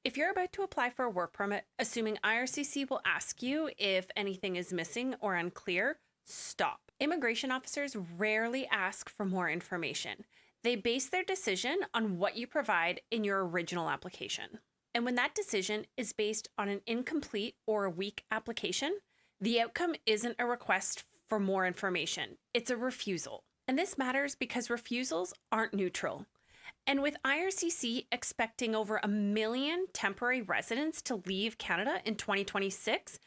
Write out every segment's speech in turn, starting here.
If you're about to apply for a work permit, assuming IRCC will ask you if anything is missing or unclear, stop. Immigration officers rarely ask for more information. They base their decision on what you provide in your original application. And when that decision is based on an incomplete or a weak application, the outcome isn't a request for more information. It's a refusal. And this matters because refusals aren't neutral. And with IRCC expecting over 1 million temporary residents to leave Canada in 2026,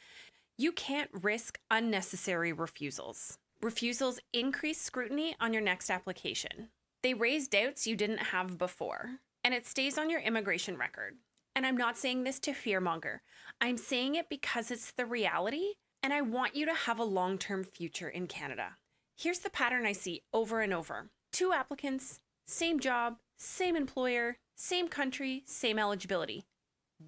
you can't risk unnecessary refusals. Refusals increase scrutiny on your next application. They raise doubts you didn't have before, and it stays on your immigration record. And I'm not saying this to fearmonger. I'm saying it because it's the reality, and I want you to have a long-term future in Canada. Here's the pattern I see over and over. 2 applicants, same job, same employer, same country, same eligibility.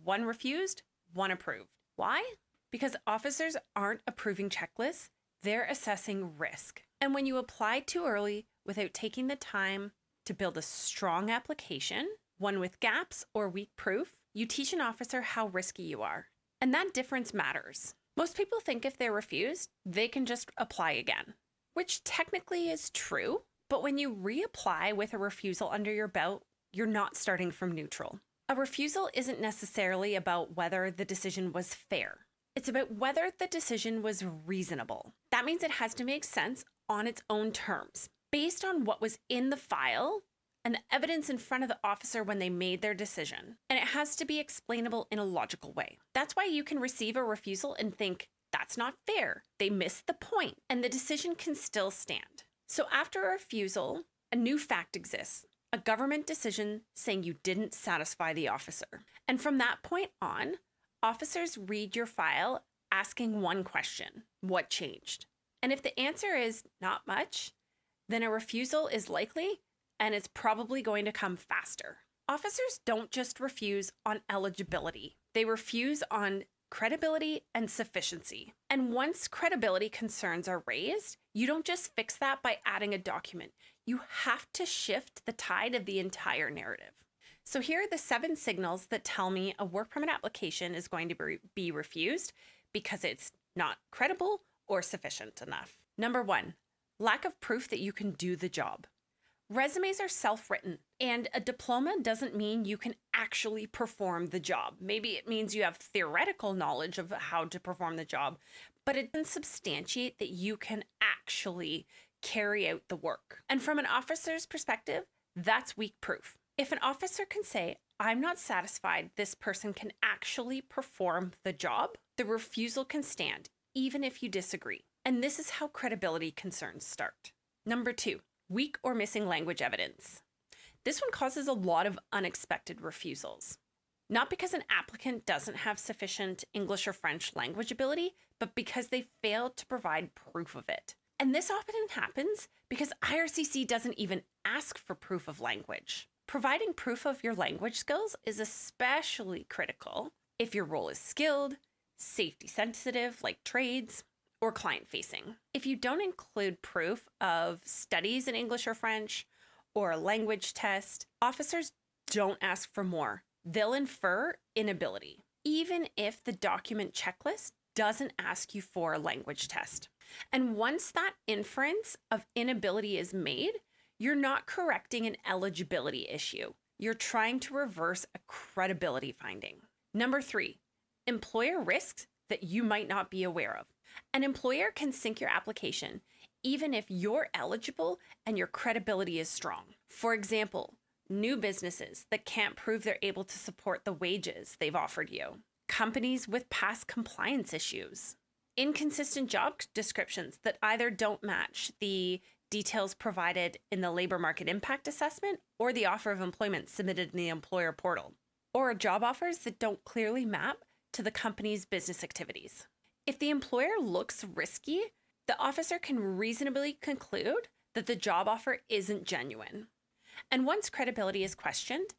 1 refused, 1 approved. Why? Because officers aren't approving checklists, they're assessing risk. And when you apply too early without taking the time to build a strong application, one with gaps or weak proof, you teach an officer how risky you are. And that difference matters. Most people think if they're refused, they can just apply again, which technically is true. But when you reapply with a refusal under your belt, you're not starting from neutral. A refusal isn't necessarily about whether the decision was fair. It's about whether the decision was reasonable. That means it has to make sense on its own terms, based on what was in the file and the evidence in front of the officer when they made their decision. And it has to be explainable in a logical way. That's why you can receive a refusal and think, that's not fair. They missed the point, and the decision can still stand. So after a refusal, a new fact exists, a government decision saying you didn't satisfy the officer. And from that point on, officers read your file asking one question: what changed? And if the answer is not much, then a refusal is likely, and it's probably going to come faster. Officers don't just refuse on eligibility. They refuse on credibility and sufficiency. And once credibility concerns are raised, you don't just fix that by adding a document. You have to shift the tide of the entire narrative. So here are the 7 signals that tell me a work permit application is going to be refused because it's not credible or sufficient enough. Number 1, lack of proof that you can do the job. Resumes are self-written, and a diploma doesn't mean you can actually perform the job. Maybe it means you have theoretical knowledge of how to perform the job, but it doesn't substantiate that you can actually carry out the work. And from an officer's perspective, that's weak proof. If an officer can say, I'm not satisfied this person can actually perform the job, the refusal can stand, even if you disagree. And this is how credibility concerns start. Number 2, weak or missing language evidence. This one causes a lot of unexpected refusals. Not because an applicant doesn't have sufficient English or French language ability, but because they failed to provide proof of it. And this often happens because IRCC doesn't even ask for proof of language. Providing proof of your language skills is especially critical if your role is skilled, safety sensitive like trades, or client-facing. If you don't include proof of studies in English or French or a language test, officers don't ask for more. They'll infer inability, even if the document checklist doesn't ask you for a language test. And once that inference of inability is made, you're not correcting an eligibility issue. You're trying to reverse a credibility finding. Number 3, employer risks that you might not be aware of. An employer can sink your application even if you're eligible and your credibility is strong. For example, new businesses that can't prove they're able to support the wages they've offered you. Companies with past compliance issues. Inconsistent job descriptions that either don't match the details provided in the labor market impact assessment or the offer of employment submitted in the employer portal. Or job offers that don't clearly map to the company's business activities. If the employer looks risky, the officer can reasonably conclude that the job offer isn't genuine. And once credibility is questioned,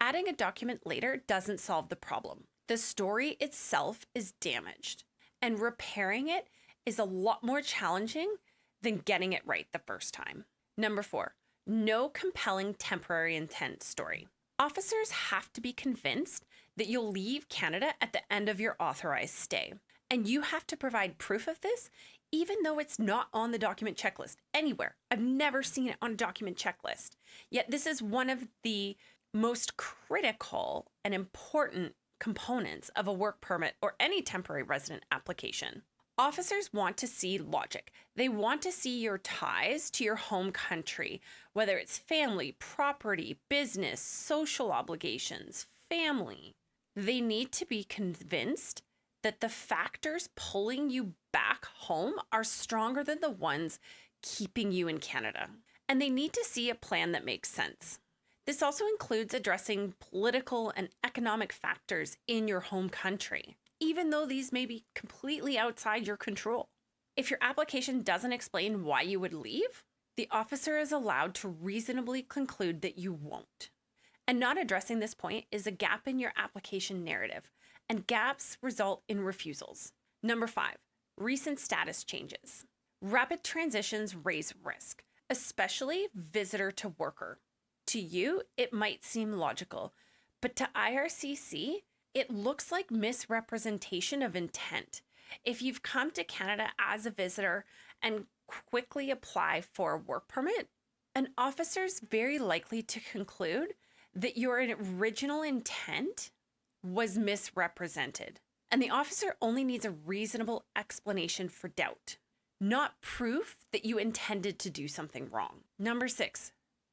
adding a document later doesn't solve the problem. The story itself is damaged, and repairing it is a lot more challenging than getting it right the first time. Number 4, no compelling temporary intent story. Officers have to be convinced that you'll leave Canada at the end of your authorized stay. And you have to provide proof of this, even though it's not on the document checklist anywhere. I've never seen it on a document checklist. Yet this is one of the most critical and important components of a work permit or any temporary resident application. Officers want to see logic. They want to see your ties to your home country, whether it's family, property, business, social obligations, family. They need to be convinced that the factors pulling you back home are stronger than the ones keeping you in Canada. And they need to see a plan that makes sense. This also includes addressing political and economic factors in your home country, even though these may be completely outside your control. If your application doesn't explain why you would leave, the officer is allowed to reasonably conclude that you won't. And not addressing this point is a gap in your application narrative, and gaps result in refusals. Number 5, recent status changes. Rapid transitions raise risk, especially visitor to worker. To you, it might seem logical, but to IRCC, it looks like misrepresentation of intent. If you've come to Canada as a visitor and quickly apply for a work permit, an officer's very likely to conclude that your original intent was misrepresented. And the officer only needs a reasonable explanation for doubt, not proof that you intended to do something wrong. Number 6,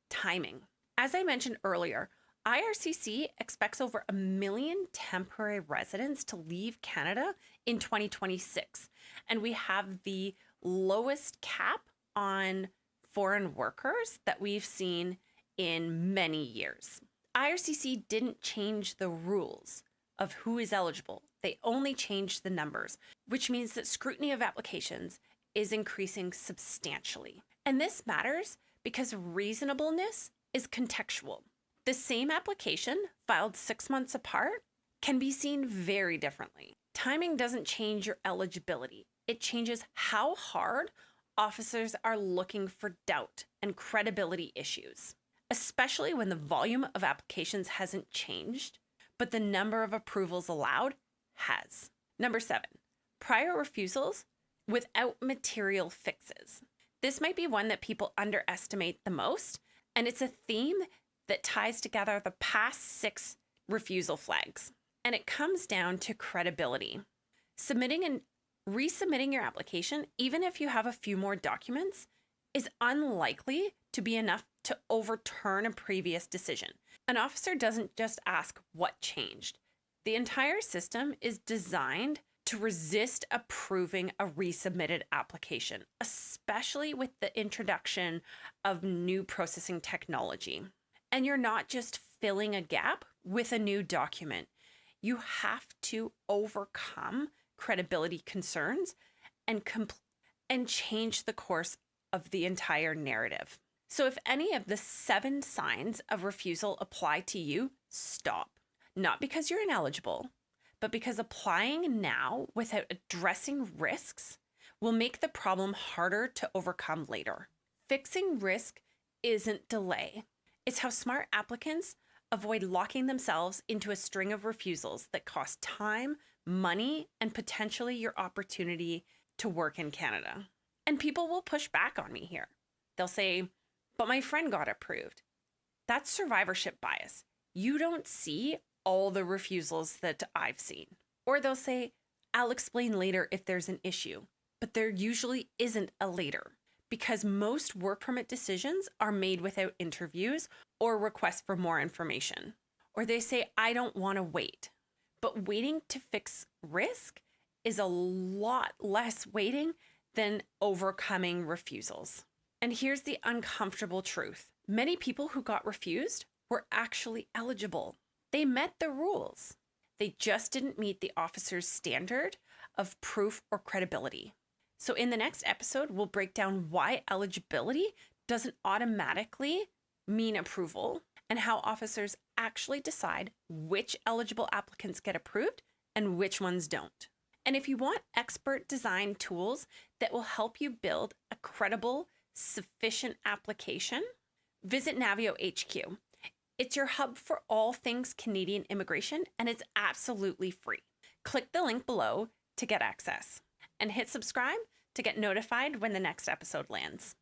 timing. As I mentioned earlier, IRCC expects over 1 million temporary residents to leave Canada in 2026, and we have the lowest cap on foreign workers that we've seen in many years. IRCC didn't change the rules of who is eligible. They only changed the numbers, which means that scrutiny of applications is increasing substantially. And this matters because reasonableness is contextual. The same application filed 6 months apart can be seen very differently. Timing doesn't change your eligibility. It changes how hard officers are looking for doubt and credibility issues, especially when the volume of applications hasn't changed, but the number of approvals allowed has. Number 7, prior refusals without material fixes. This might be one that people underestimate the most, and it's a theme that ties together the past 6 refusal flags. And it comes down to credibility. Submitting and resubmitting your application, even if you have a few more documents, is unlikely to be enough to overturn a previous decision. An officer doesn't just ask what changed. The entire system is designed to resist approving a resubmitted application, especially with the introduction of new processing technology. And you're not just filling a gap with a new document. You have to overcome credibility concerns and change the course of the entire narrative. So if any of the 7 signs of refusal apply to you, stop. Not because you're ineligible, but because applying now without addressing risks will make the problem harder to overcome later. Fixing risk isn't delay. It's how smart applicants avoid locking themselves into a string of refusals that cost time, money, and potentially your opportunity to work in Canada. And people will push back on me here. They'll say, but my friend got approved. That's survivorship bias. You don't see all the refusals that I've seen. Or they'll say, I'll explain later if there's an issue. But there usually isn't a later, because most work permit decisions are made without interviews or requests for more information. Or they say, I don't want to wait. But waiting to fix risk is a lot less waiting than overcoming refusals. And here's the uncomfortable truth. Many people who got refused were actually eligible. They met the rules. They just didn't meet the officer's standard of proof or credibility. So in the next episode, we'll break down why eligibility doesn't automatically mean approval and how officers actually decide which eligible applicants get approved and which ones don't. And if you want expert design tools that will help you build a credible, sufficient application, visit Navio HQ. It's your hub for all things Canadian immigration, and it's absolutely free. Click the link below to get access and hit subscribe to get notified when the next episode lands.